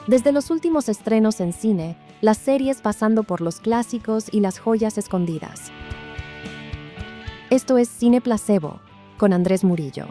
Desde los últimos estrenos en cine, las series pasando por los clásicos y las joyas escondidas. Esto es Cine Placebo, con Andrés Murillo.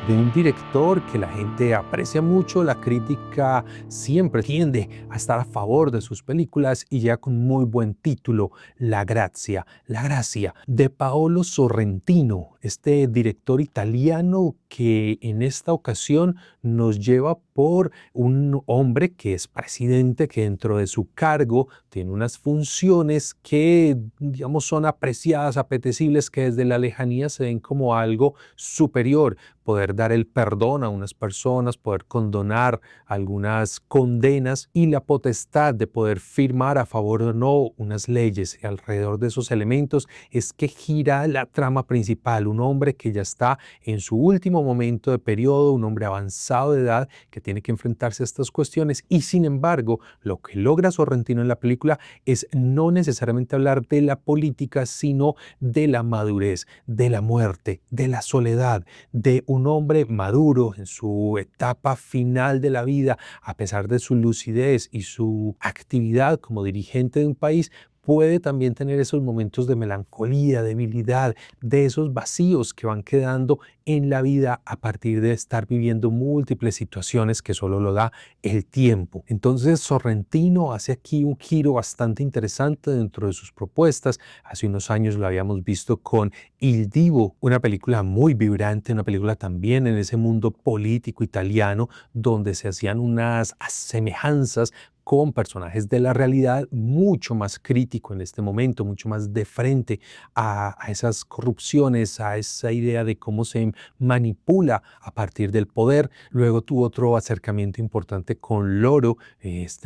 De un director que la gente aprecia mucho, la crítica siempre tiende a estar a favor de sus películas y ya con muy buen título, La Grazia, La Gracia, de Paolo Sorrentino, este director italiano que en esta ocasión nos lleva por un hombre que es presidente, que dentro de su cargo tiene unas funciones que, digamos, son apreciadas, apetecibles, que desde la lejanía se ven como algo superior. Poder dar el perdón a unas personas, poder condonar algunas condenas y la potestad de poder firmar a favor o no unas leyes. Y alrededor de esos elementos es que gira la trama principal. Un hombre que ya está en su último momento de periodo, un hombre avanzado de edad que tiene que enfrentarse a estas cuestiones y sin embargo lo que logra Sorrentino en la película es no necesariamente hablar de la política, sino de la madurez, de la muerte, de la soledad, de un hombre maduro en su etapa final de la vida, a pesar de su lucidez y su actividad como dirigente de un país, puede también tener esos momentos de melancolía, debilidad, de esos vacíos que van quedando en la vida a partir de estar viviendo múltiples situaciones que solo lo da el tiempo. Entonces Sorrentino hace aquí un giro bastante interesante dentro de sus propuestas. Hace unos años lo habíamos visto con Il Divo, una película muy vibrante, una película también en ese mundo político italiano donde se hacían unas semejanzas con personajes de la realidad, mucho más crítico en este momento, mucho más de frente a esas corrupciones, a esa idea de cómo se manipula a partir del poder. Luego tuvo otro acercamiento importante con Loro,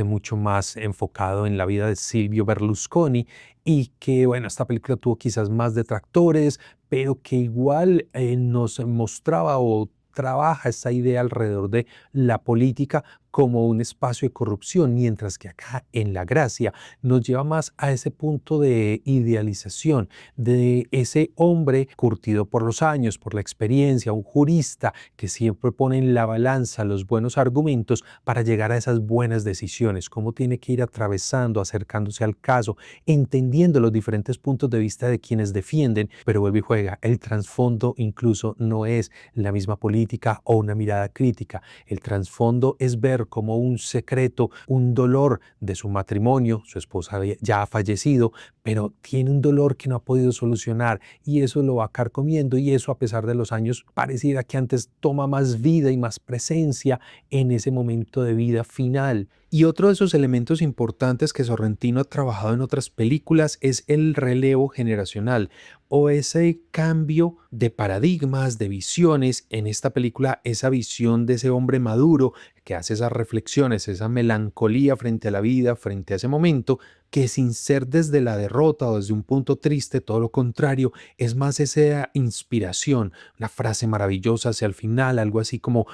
mucho más enfocado en la vida de Silvio Berlusconi, y que, bueno, esta película tuvo quizás más detractores, pero que igual nos mostraba o trabaja esa idea alrededor de la política como un espacio de corrupción, mientras que acá en La Gracia nos lleva más a ese punto de idealización, de ese hombre curtido por los años, por la experiencia, un jurista que siempre pone en la balanza los buenos argumentos para llegar a esas buenas decisiones, cómo tiene que ir atravesando, acercándose al caso, entendiendo los diferentes puntos de vista de quienes defienden, pero vuelve y juega. El trasfondo incluso no es la misma política o una mirada crítica. El trasfondo es ver como un secreto, un dolor de su matrimonio. Su esposa ya ha fallecido, pero tiene un dolor que no ha podido solucionar y eso lo va carcomiendo, y eso, a pesar de los años, pareciera que antes toma más vida y más presencia en ese momento de vida final. Y otro de esos elementos importantes que Sorrentino ha trabajado en otras películas es el relevo generacional o ese cambio de paradigmas, de visiones. En esta película, esa visión de ese hombre maduro que hace esas reflexiones, esa melancolía frente a la vida, frente a ese momento, que sin ser desde la derrota o desde un punto triste, todo lo contrario, es más esa inspiración, una frase maravillosa hacia el final, algo así como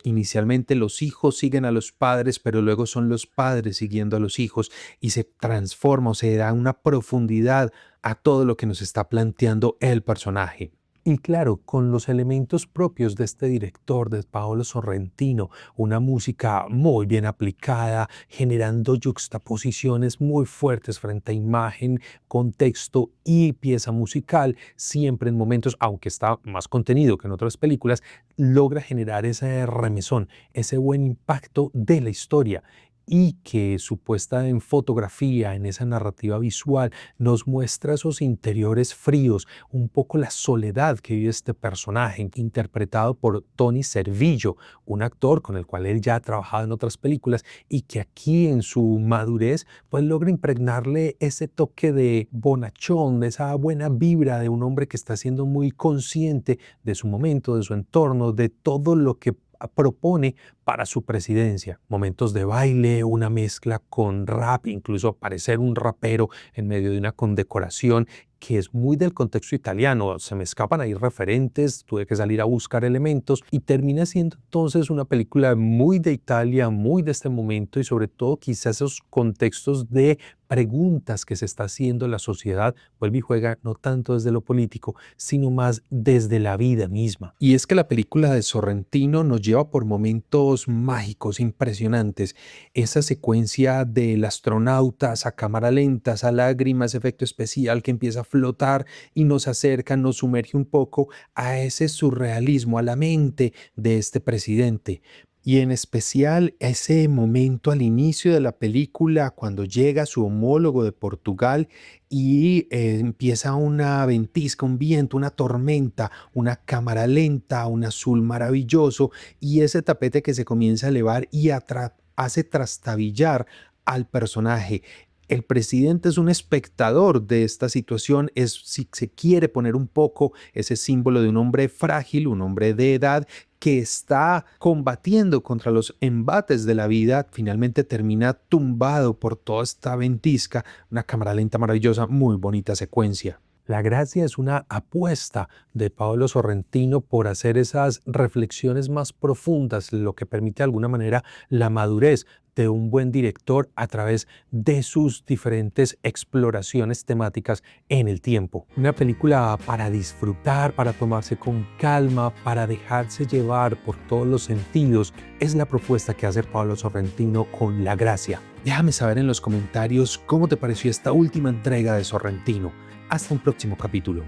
inicialmente los hijos siguen a los padres, pero luego son los padres siguiendo a los hijos, y se transforma o se da una profundidad a todo lo que nos está planteando el personaje. Y claro, con los elementos propios de este director, de Paolo Sorrentino, una música muy bien aplicada, generando yuxtaposiciones muy fuertes frente a imagen, contexto y pieza musical, siempre en momentos, aunque está más contenido que en otras películas, logra generar ese remesón, ese buen impacto de la historia, y que su puesta en fotografía, en esa narrativa visual, nos muestra esos interiores fríos, un poco la soledad que vive este personaje, interpretado por Tony Servillo, un actor con el cual él ya ha trabajado en otras películas y que aquí en su madurez pues logra impregnarle ese toque de bonachón, de esa buena vibra de un hombre que está siendo muy consciente de su momento, de su entorno, de todo lo que propone para su presidencia. Momentos de baile, una mezcla con rap, incluso aparecer un rapero en medio de una condecoración que es muy del contexto italiano. Se me escapan ahí referentes, tuve que salir a buscar elementos y termina siendo entonces una película muy de Italia, muy de este momento y sobre todo quizás esos contextos de preguntas que se está haciendo la sociedad, vuelve y juega no tanto desde lo político, sino más desde la vida misma. Y es que la película de Sorrentino nos lleva por momentos mágicos, impresionantes. Esa secuencia del astronauta a cámara lenta, a lágrimas, efecto especial que empieza a flotar y nos acerca, nos sumerge un poco a ese surrealismo, a la mente de este presidente. Y en especial ese momento al inicio de la película cuando llega su homólogo de Portugal y empieza una ventisca, un viento, una tormenta, una cámara lenta, un azul maravilloso y ese tapete que se comienza a elevar y hace trastabillar al personaje. El presidente es un espectador de esta situación, es, si se quiere poner un poco, ese símbolo de un hombre frágil, un hombre de edad que está combatiendo contra los embates de la vida, finalmente termina tumbado por toda esta ventisca, una cámara lenta maravillosa, muy bonita secuencia. La gracia es una apuesta de Paolo Sorrentino por hacer esas reflexiones más profundas, lo que permite de alguna manera la madurez de un buen director a través de sus diferentes exploraciones temáticas en el tiempo. Una película para disfrutar, para tomarse con calma, para dejarse llevar por todos los sentidos, es la propuesta que hace Paolo Sorrentino con La Gracia. Déjame saber en los comentarios cómo te pareció esta última entrega de Sorrentino. Hasta un próximo capítulo.